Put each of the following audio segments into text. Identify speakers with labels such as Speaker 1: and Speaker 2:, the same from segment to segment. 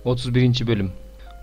Speaker 1: 31-бөлүм.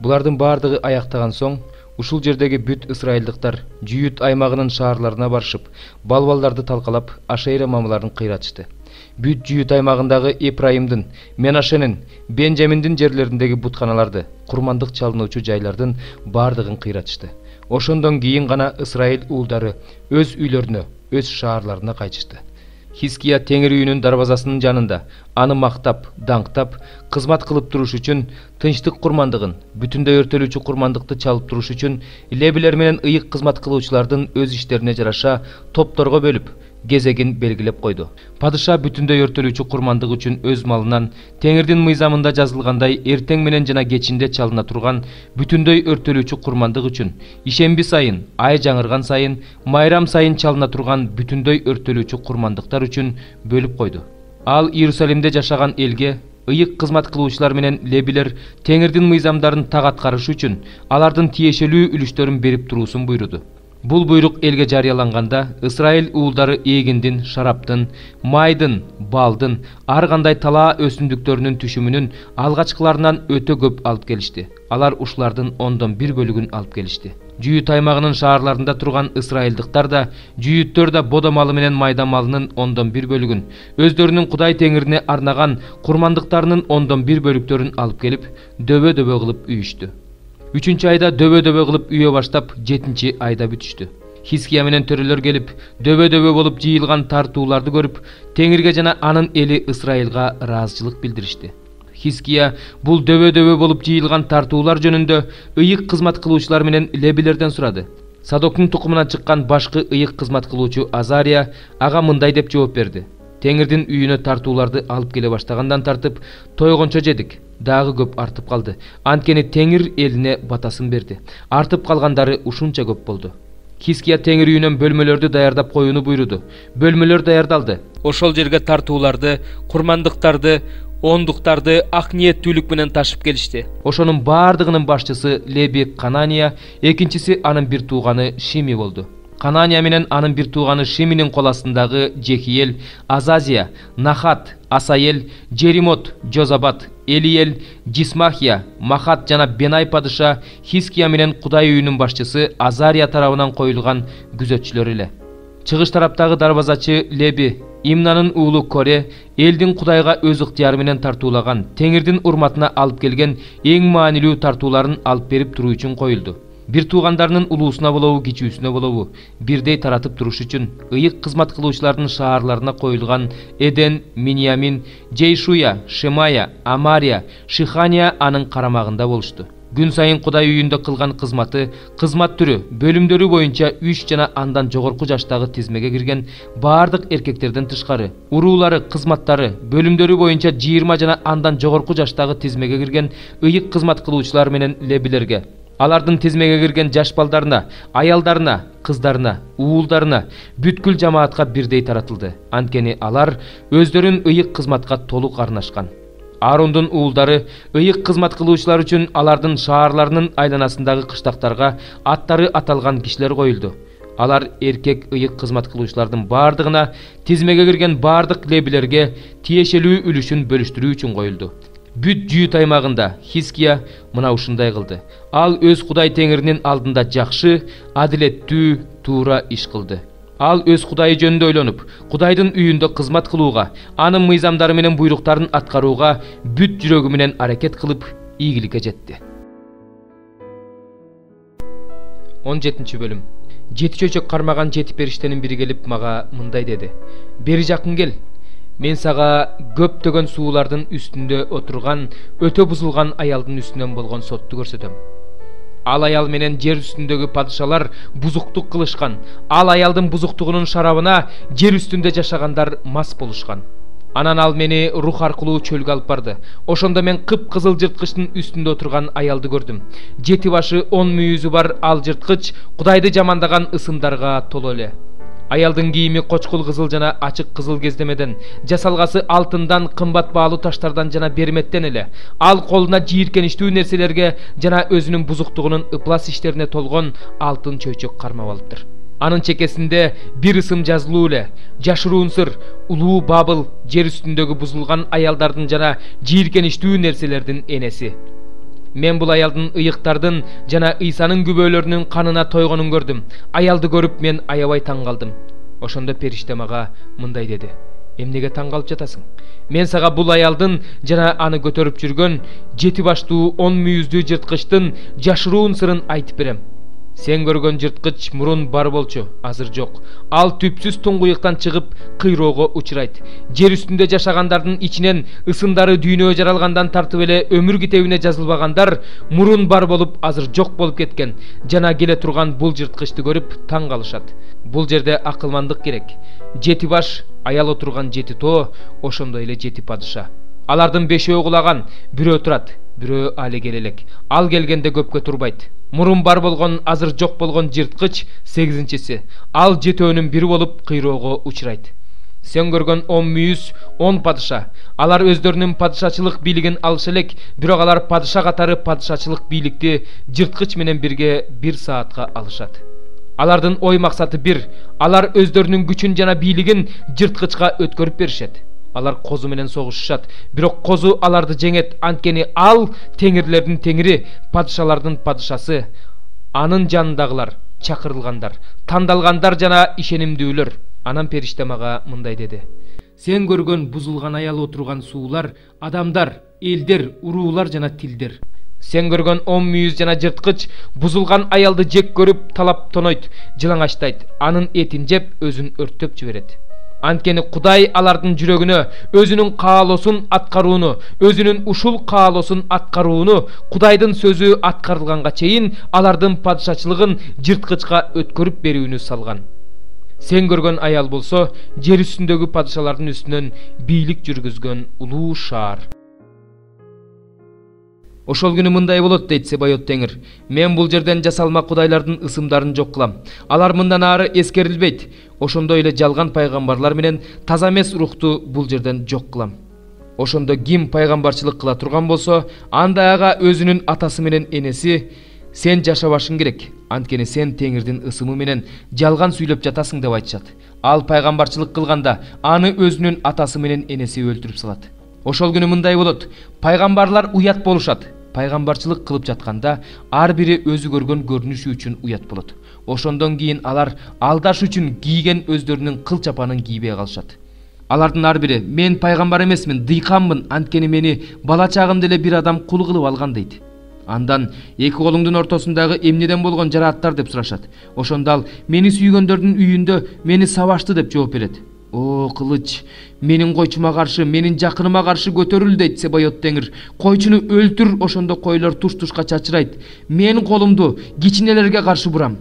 Speaker 1: Булардын бардыгы аяктаган соң, ушул жердеги бүт ысрайылдыктар Жүйүт аймагынын шаарларына барышып, балбалдарды талкалап, Ашейра мамыларын кыйратышты. Бүт Жүйүт аймагындагы Эпрайымдын, Менашенин, Бенжаминдин жерлериндеги бутканаларды, курмандык чалынуучу жайлардын бардыгын кыйратышты. Ошондон кийин гана Ысрайыл уулдары өз үйлөрүнө, өз шаарларына кайтышты. Хиския Теңир үйүнүн дарбазасынын жанында аны мактап, даңктап, кызмат кылып туруш үчүн тынчтык курмандыгын, бүтүндөй өртөлүүчү курмандыкты чалып туруш үчүн лебилер менен ыйык кызмат кылуучулардын өз иштерине жараша топторго бөлүп, кезегин белгилеп койду. Падыша бүтүндөй өртөлүүчү курмандык үчүн өз малынан Теңирдин мыйзамында жазылгандай эртең менен жана кечинде чалына турган бүтүндөй өртөлүүчү курмандык үчүн ишемби сайын, ай жаңырган сайын, майрам сайын чалына турган бүтүндөй өртөлүүчү курмандыктар үчүн бөлүп койду. Ал Иерусалимде жашаган элге ыйык кызмат кылуучулар менен лебилер Теңирдин мыйзамдарын так аткарыш үчүн алардын тиешелүү үлүштөрүн берип туруусун буйруду. Бул буйрук элге жарыяланганда, Ысрайыл уулдары эгиндин, шараптын, майдын, балдын, ар кандай талаа өсүмдүктөрүнүн түшүмүнүн алгачкыларынан өтө көп алып келишти. Алар ушулардын 1/10 бөлүгүн алып келишти. Жүйүт аймагынын шаарларында турган ысрайылдыктар да, жүйүттөр да бодо малы менен майда малынын 1/10 бөлүгүн, өздөрүнүн Кудай Теңирине арнаган курмандыктарынын 1/10 бөлүктөрүн алып келип, дөбө-дөбө кылып үйүштү. 3-чү айда дөбө-дөбө кылып үйө баштап, 7-чи айда бүтүштү. Хиския менен төрөлөр келип, дөбө-дөбө болуп жыйылган тартууларды көрүп, Теңирге жана анын эли Ысрайылга ыраазычылык билдиришти. Хиския бул дөбө-дөбө болуп жыйылган тартуулар жөнүндө ыйык кызмат кылуучулар менен лебилерден сурады. Садоктун тукумунан чыккан башкы ыйык кызмат кылуучу Азария ага мындай деп жооп берди: Теңирдин үйүнө тартууларды алып келе баштагандан тартып, тойгончо жедик. Дагы көп артып калды. Анткени Теңир элине батасын берди. Артып калгандары ушунча көп болду. Хиския Теңир үйүнөн бөлмөлөрдү даярдап коюуну буйруду. Бөлмөлөр даярдалды. Ошол жерге тартууларды, курмандыктарды, ондуктарды ак ниеттүүлүк менен ташып келишти. Ошонун бардыгынын башчысы Леби Канания, экинчиси анын бир тууганы Шими болду. Канания менен анын бир тууганы Шиминин кол астындагы Жехиел, Азазия, Нахат, Асаел, Жеримот, Жозабат, Элиел, Жисмахия, Махат жана Бенай падыша Хиския менен Кудай үйүнүн башчысы Азария тарабынан коюлган күзөтчүлөр эле. Чыгыш тараптагы дарбазачы Леби, Имнанын уулу Коре, элдин Кудайга өз ыктыяры менен тартуулаган, Теңирдин урматына алып келген эң маанилүү тартууларын алып берип туруу үчүн коюлду. Бир туугандарынын улуусуна болобу, кичүүсүнө болобу, бирдей таратып туруш үчүн ыйык кызмат кылуучулардын шаарларына коюлган Эден, Миньямин, Жейшуя, Шемая, Амария, Шихания анын карамагында болушту. Күн сайын Кудай үйүндө кылган кызматы, кызмат түрү, бөлүмдөрү боюнча 3 жана андан жогорку жаштагы тизмеге кирген бардык эркектерден тышкары, уруулары, кызматтары, бөлүмдөрү боюнча 20 жана андан жогорку жаштагы тизмеге кирген ыйык кызмат кылуучулар менен лебилерге, алардын тизмеге кирген жаш балдарына, аялдарына, кыздарына, уулдарына, бүткүл жамаатка бирдей таратылды. Анткени алар өздөрүн ыйык кызматка толук арнашкан. Аарондун уулдары ыйык кызмат кылуучулар үчүн алардын шаарларынын айланасындагы кыштактарга аттары аталган кишилер коюлду. Алар эркек ыйык кызмат кылуучулардын бардыгына тизмеге кирген бардык лебилерге тиешелүү үлүшүн бөлүштүрүү үчүн коюлду. Бүт Жүйүт аймагында Хиския мына ушундай кылды. Ал өз Кудай Теңиринин алдында жакшы, адилеттүү, туура иш кылды. Ал өз Кудайы жөнүндө ойлонуп, Кудайдын үйүндө кызмат кылууга, анын мыйзамдары менен буйруктарын аткарууга бүт жүрөгү менен аракет кылып, ийгиликке жетти. 17-бөлүм. 7 чөчөк кармаган 7 периштенин бири келип мага мындай деди: "Бери жакын кел. Мен сага көптөгөн суулардын үстүндө отурган, өтө бузулган аялдын үстүнөн болгон сотту көрсөтөм. Ал аял менен жер үстүндөгү падышалар бузуктук кылышкан. Ал аялдын бузуктугунун шарабына жер үстүндө жашагандар мас болушкан. Анан ал мени рух аркылуу чөлгө алып барды. Ошондо мен кып-кызыл жырткычтын үстүндө отурган аялды көрдүм. 7 башы 10 мүйүзү бар ал жырткыч Кудайды жамандаган ысымдарга толо эле. Аялдын кийими кочкул кызыл жана ачык кызыл кездемеден, жасалгасы алтындан, кымбат баалуу таштардан жана берметтен эле. Ал колуна жийиркеничтүү нерселерге жана өзүнүн бузуктугунун ыплас иштерине толгон алтын чөйчөк кармап алыптыр. Анын чекесинде бир ысым жазылуу эле: жашыруун сыр, улуу Бабыл, жер үстүндөгү бузулган аялдардын жана жийиркеничтүү нерселердин энеси. Мен бул аялдын ыйыктардын жана Ыйсанын күбөлөрүнүн канына тойгонун көрдүм. Аялды көрүп мен аябай таң калдым. Ошондо периште мага мындай деди: "Эмнеге таң калып жатасың? Мен сага бул аялдын жана аны көтөрүп жүргөн 7 баштуу 10 мүйүздүү жырткычтын жашыруун сырын айтып берем. Сен көргөн жырткыч мурун бар болчу, азыр жок. Ал түпсүз туңгуюктан чыгып кыйроого учурайт. Жер үстүндө жашагандардын ичинен ысымдары дүйнө жаралгандан тартып эле өмүр китебине жазылбагандар мурун бар болуп, азыр жок болуп кеткен. Жана келе турган бул жырткычты көрүп таң калышат. Бул жерде акылмандык керек. 7 баш аял отурган 7 тоо, ошондой эле 7 падыша. Алардын 5өө кулаган, бирөө турат, бирөө али келе элек. Ал келгенде көпкө турбайт. Мурун бар болгон, азыр жок болгон жырткыч 8-чиси. Ал 7өөнүн бири болуп кыйроого учурайт. Сен көргөн 10 мүйүз 10 падыша. Алар өздөрүнүн падышачылык бийлигин алыш элек, бирок алар падыша катары падышачылык бийликти жырткыч менен бирге 1 саатка алышат. Алардын ой максаты бир. Алар өздөрүнүн күчүн жана бийлигин жырткычка өткөрүп беришет. Алар козу менен согушушат, бирок козу аларды жеңет, анткени ал теңирлердин теңири, падышалардын падышасы. Анын жанындагылар чакырылгандар, тандалгандар жана ишенимдүүлөр. Анан периште мага мындай деди: "Сен көргөн бузулган аял отурган суулар, адамдар, элдер, уруулар жана тилдер. Сен көргөн 10 мүйүз жана жырткыч бузулган аялды жек көрүп талап тонойт, жылаңачтайт, анын этин жеп өзүн өрттөп жиберет. Анткени Кудай алардын жүрөгүнө өзүнүн каалоосун аткарууну, өзүнүн ушул каалоосун аткарууну, Кудайдын сөзү аткарылганга чейин алардын падышачылыгын жырткычка өткөрүп берүүнү салган. Сен көргөн аял болсо, жер үстүндөгү падышалардын үстүнөн бийлик жүргүзгөн улуу шаар." Ошол күнү мындай болот дейт Себайот Теңир. Мен бул жерден жасалма кудайлардын ысымдарын жок кылам. Алар мындан ары эскерилбейт. Ошондой эле жалган пайгамбарлар менен таза эмес рухту бул жерден жок кылам. Ошондо ким пайгамбарчылык кыла турган болсо, андай ага өзүнүн атасы менен энеси: "Сен жашабашың керек, анткени сен Теңирдин ысымы менен жалган сүйлөп жатасың" деп айтышат. Ал пайгамбарчылык кылганда аны өзүнүн атасы менен энеси өлтүрүп салат. Ошол күнү мындай болот: пайгамбарлар уят болушат. Пайгамбарчылык кылып жатканда ар бири өзү көргөн көрүнүшү үчүн уят болот. Ошондон кийин алар алдаш үчүн кийген өздөрүнүн кыл чапанын кийбей калышат. Алардын ар бири: "Мен пайгамбар эмесмин, дыйканмын, анткени мени бала чагымда эле бир адам кул кылып алган" дейт. Андан: "Эки колуңдун ортосундагы эмнеден болгон жарааттар" деп сурашат. Ошондо ал: "Мени сүйгөндөрдүн үйүндө мени сабашты" деп жооп берет. "О кылыч, менин койчума каршы, менин жакыныма каршы көтөрүл" дейт Себайот Теңир. "Койчуну өлтүр, ошондо койлор туш-тушка чачырайт. Мен колумду кичинелерге каршы бурам."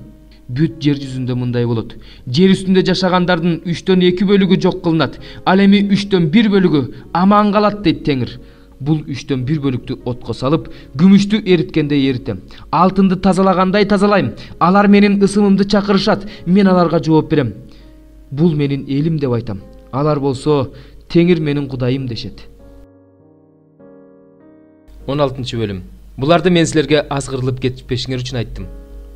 Speaker 1: Бүт жер жүзүндө мындай болот. Жер үстүндө жашагандардын 3төн 2 бөлүгү жок кылынат. Ал эми 3төн 1 бөлүгү аман калат дейт Теңир. Бул 3төн 1 бөлүктү отко салып, күмүштү эриткендей эритем. Алтынды тазалагандай тазалайм. Алар менин ысымымды чакырышат, мен аларга жооп берем. Бул менин элим деп айтам. Алар болсо Теңир менин Кудайым дешет. 16 бөлүм. Буларды мен силерге азгырылып кетпешиңер үчүн айттым.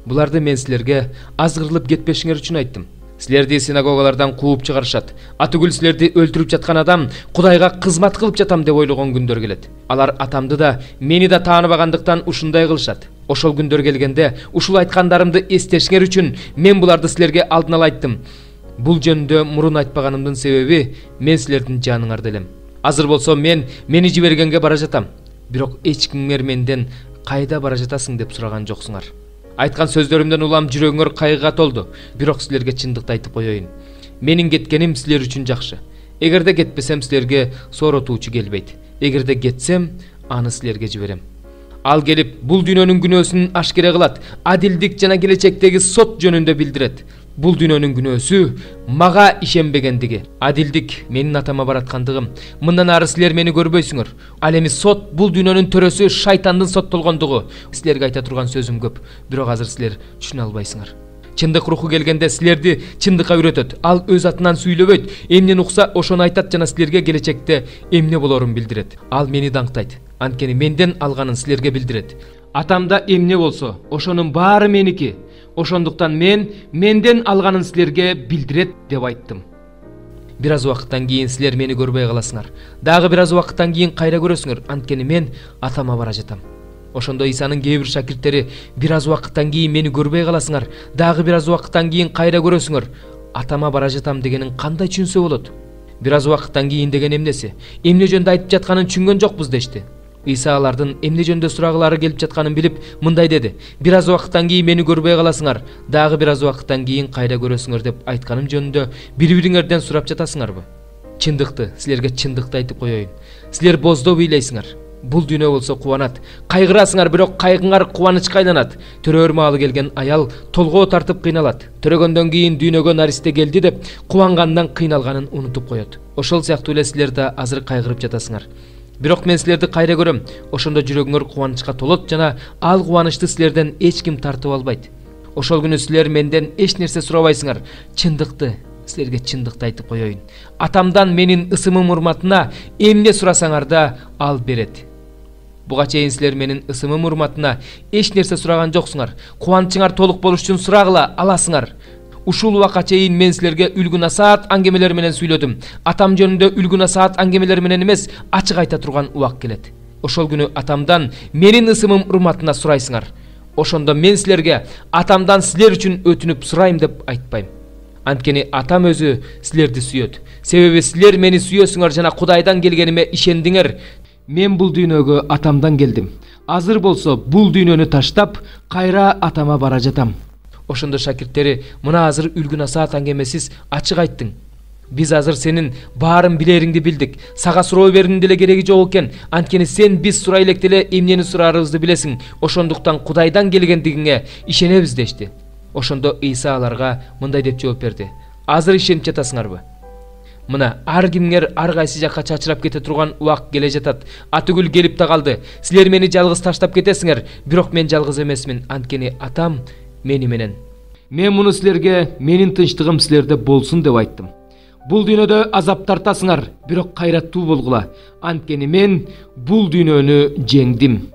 Speaker 1: Буларды мен силерге азгырылып кетпешиңер үчүн айттым. Силерди синагогалардан кууп чыгарышат. Атүгүл силерди өлтүрүп жаткан адам Кудайга кызмат кылып жатам деп ойлогон күндөр келет. Алар атамды да, мени да тааныбагандыктан ушундай кылышат. Ошол күндөр келгенде ушул айткандарымды эстешиңер үчүн мен буларды силерге алдын ала айттым. Бул жөнүндө мурун айтпаганымдын себеби мен силердин жаныңарда элем. Азыр болсо мени жибергенге бара жатам. Бирок эч кимдер менден кайда бара жатасың деп сураган жоксуңар. Айткан сөздөрүмдөн улам жүрөгүңөр кайгыга толду. Бирок силерге чындыкты айтып коеюн. Менин кеткеним силер үчүн жакшы. Эгерде кетпесем силерге сооротуучу келбейт. Эгерде кетсем, аны силерге жиберем. Ал келип, бул дүйнөнүн күнөөсүн ашкере кылат, адилдик жана келечектеги сот жөнүндө билдирет. Бул дүйнөнүн күнөөсү мага ишенбегендиги. Адилдик менин атама бараткандыгым. Мындан ары силер мени көрбөйсүңөр. Ал эми сот бул дүйнөнүн төрөсү шайтандын соттолгондугу. Силерге айта турган сөзүм көп, бирок азыр силер түшүнө албайсыңар. Чындык руху келгенде силерди чындыкка үйрөтөт. Ал өз атынан сүйлөбөйт. Эмнени укса ошону айтат жана силерге келечекте эмне болорун билдирет. Ал мени даңктайт. Анткени менден алганын силерге билдирет. Атамда эмне болсо, ошонун баары меники. Ошондуктан менден алганын силерге билдирет деп айттым. Бир аз убакыттан кийин силер мени көрбөй каласыңар. Дагы бир аз убакыттан кийин кайра көрөсүңөр, анткени мен атама бара жатам. Ошондо Исанын кээ бир шакирттери: бир аз убакыттан кийин мени көрбөй каласыңар, дагы бир аз убакыттан кийин кайра көрөсүңөр. Атама бара жатам дегенин кандай түшүнсө болот? Бир аз убакыттан кийин деген эмнеси? Эмне жөнүндө айтып жатканын түшүнгөн жокпуз дешти. Иса алардын эмне жөнүндө сурагалары келип жатканын билип, мындай деди: бир аз убакыттан кийин мени көрбөй каласыңар, дагы бир аз убакыттан кийин кайра көрөсүңөр деп айтканым жөнүндө бири-бириңерден сурап жатасыңарбы? Чындыкты, силерге чындыкты айтып коеюн. Силер боздоп ыйлайсыңар. Бул дүйнө болсо кубанат. Кайгырасыңар, бирок кайгыңар кубанычка айланат. Төрөр маалы келген аял толгоо тартып кыйналат. Төрөгөндөн кийин дүйнөгө наристе келди деп кубангандан кыйналганын унутуп коет. Ошол сыяктуу эле силер да азыр кайгырып жатасыңар. Бирок мен силерди кайра көрөм. Ошондо жүрөгүңөр кубанычка толот жана ал кубанычты силерден эч ким тартып албайт. Ошол күнү силер менден эч нерсе сурабайсыңар. Чындыкты, силерге чындыкты айтып коеюн. Атамдан менин ысымым урматына эмне сурасаңар да ал берет. Буга чейин силер менин ысымым урматына эч нерсе сураган жоксуңар. Кубанычыңар толук болуш үчүн сурагыла аласыңар. Ушул убакка чейин мен силерге үлгү насаат аңгемелер менен сүйлөдүм. Атам жөнүндө үлгү насаат аңгемелер менен эмес, ачык айта турган убак келет. Ошол күнү атамдан менин ысымым урматына сурайсыңар. Ошондо мен силерге атамдан силер үчүн өтүнүп сурайм деп айтпайм. Анткени атам өзү силерди сүйөт. Себеби силер мени сүйөсүңөр жана Кудайдан келгениме ишендиңер. Мен бул дүйнөгө атамдан келдим. Азыр болсо бул дүйнөнү таштап, кайра атама бара жатам. Ошондо шакирттери: мына азыр үлгү насаат аңгемесиз ачык айттың. Биз азыр сенин баарын билериңди билдик. Сага суроо берүүнүн деле кереги жок экен. Анткени сен биз сурай электе эле эмнени сураарыбызды билесиң. Ошондуктан Кудайдан келгендигиңе ишенебиз дешти. Ошондо Иса аларга мындай деп жооп берди: азыр ишенип жатасыңарбы? Мына ар кимдер ар кайсы жакка чачырап кете турган убак келе жатат. Атүгүл келип та калды. Силер мени жалгыз таштап кетесиңер, бирок мен жалгыз эмесмин, анткени атам мени менен. Мен муну силерге менин тынчтыгым силерде болсун деп айттым. Бул дүйнөдө азап тартасыңар, бирок кайраттуу болгула. Анткени мен бул дүйнөнү жеңдим.